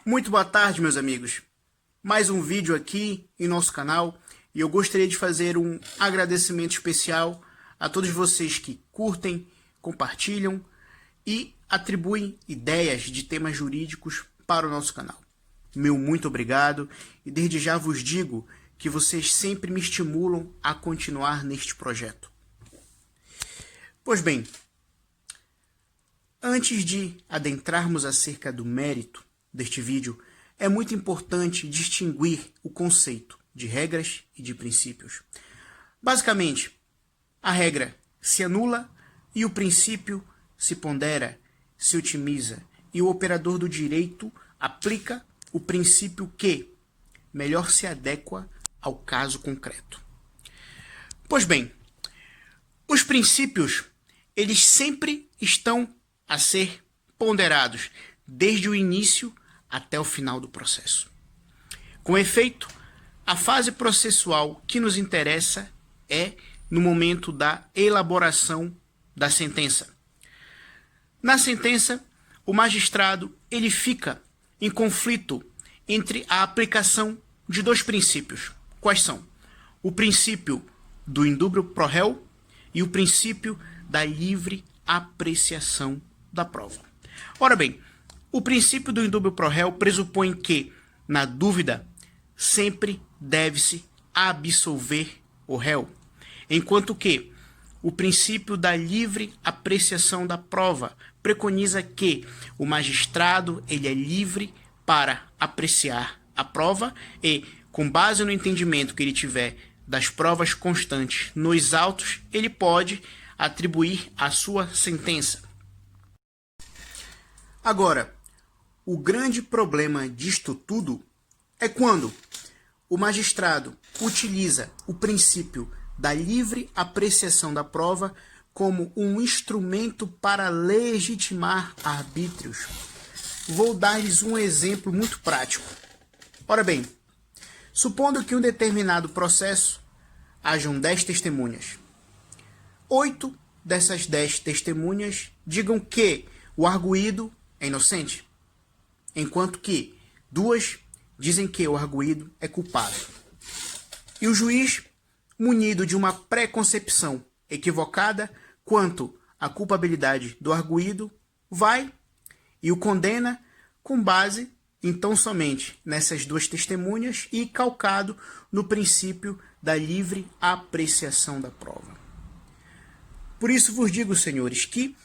Muito boa tarde, meus amigos. Mais um vídeo aqui em nosso canal e eu gostaria de fazer um agradecimento especial a todos vocês que curtem, compartilham e atribuem ideias de temas jurídicos para o nosso canal. Meu muito obrigado e desde já vos digo que vocês sempre me estimulam a continuar neste projeto. Pois bem, antes de adentrarmos acerca do mérito deste vídeo, é muito importante distinguir o conceito de regras e de princípios. Basicamente, a regra se anula e o princípio se pondera, se otimiza, e o operador do direito aplica o princípio que melhor se adequa ao caso concreto. Pois bem, os princípios, eles sempre estão a ser ponderados, desde o início até o final do processo. Com efeito, a fase processual que nos interessa é no momento da elaboração da sentença. Na sentença, o magistrado ele fica em conflito entre a aplicação de dois princípios. Quais são? O princípio do indúbio pro réu e o princípio da livre apreciação da prova. Ora bem, o princípio do indúbio pro réu pressupõe que, na dúvida, sempre deve-se absolver o réu, enquanto que o princípio da livre apreciação da prova preconiza que o magistrado ele é livre para apreciar a prova e, com base no entendimento que ele tiver das provas constantes nos autos, ele pode atribuir a sua sentença. Agora, o grande problema disto tudo é quando o magistrado utiliza o princípio da livre apreciação da prova como um instrumento para legitimar arbítrios. Vou dar-lhes um exemplo muito prático. Ora bem, supondo que um determinado processo hajam 10 testemunhas. 8 dessas 10 testemunhas digam que o arguido é inocente, enquanto que 2 dizem que o arguido é culpado. E o juiz, munido de uma preconcepção equivocada quanto à culpabilidade do arguido, vai e o condena com base então somente nessas 2 testemunhas e calcado no princípio da livre apreciação da prova. Por isso vos digo, senhores, que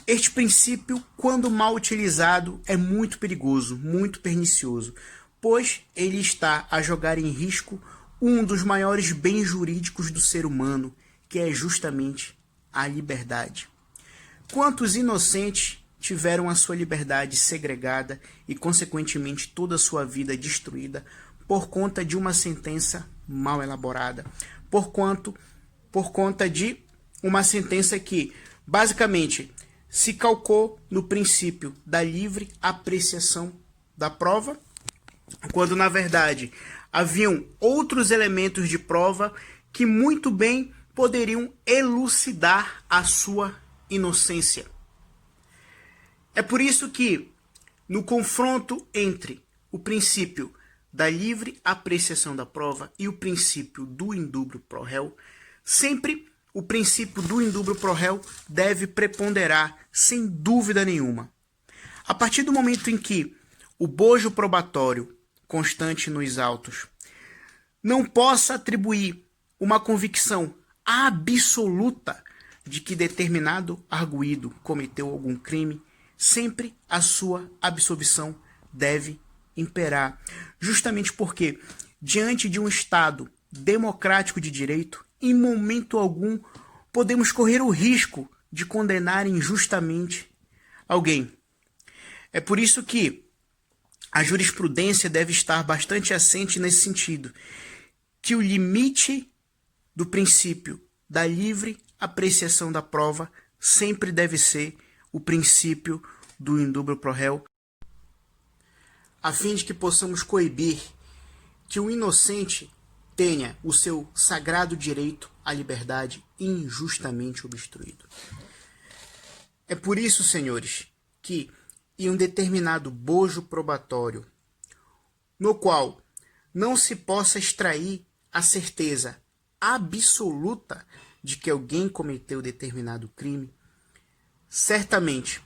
este princípio, quando mal utilizado, é muito perigoso, muito pernicioso, pois ele está a jogar em risco um dos maiores bens jurídicos do ser humano, que é justamente a liberdade. Quantos inocentes tiveram a sua liberdade segregada e, consequentemente, toda a sua vida destruída por conta de uma sentença mal elaborada, por conta de uma sentença que, basicamente, se calcou no princípio da livre apreciação da prova, quando, na verdade, haviam outros elementos de prova que muito bem poderiam elucidar a sua inocência. É por isso que, no confronto entre o princípio da livre apreciação da prova e o princípio do indúbio pro réu, sempre o princípio do indúbio pro réu deve preponderar, sem dúvida nenhuma. A partir do momento em que o bojo probatório constante nos autos não possa atribuir uma convicção absoluta de que determinado arguido cometeu algum crime, sempre a sua absolvição deve imperar. Justamente porque, diante de um Estado democrático de direito, em momento algum podemos correr o risco de condenar injustamente alguém. É por isso que a jurisprudência deve estar bastante assente nesse sentido, que o limite do princípio da livre apreciação da prova sempre deve ser o princípio do indúbio pro réu, a fim de que possamos coibir que o inocente tenha o seu sagrado direito à liberdade injustamente obstruído. É por isso, senhores, que e um determinado bojo probatório, no qual não se possa extrair a certeza absoluta de que alguém cometeu determinado crime, certamente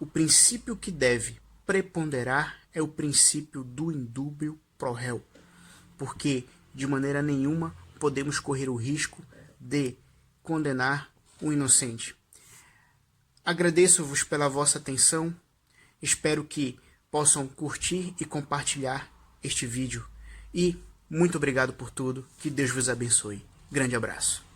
o princípio que deve preponderar é o princípio do indúbio pro réu, porque de maneira nenhuma podemos correr o risco de condenar um inocente. Agradeço-vos pela vossa atenção, espero que possam curtir e compartilhar este vídeo e muito obrigado por tudo, que Deus vos abençoe. Grande abraço.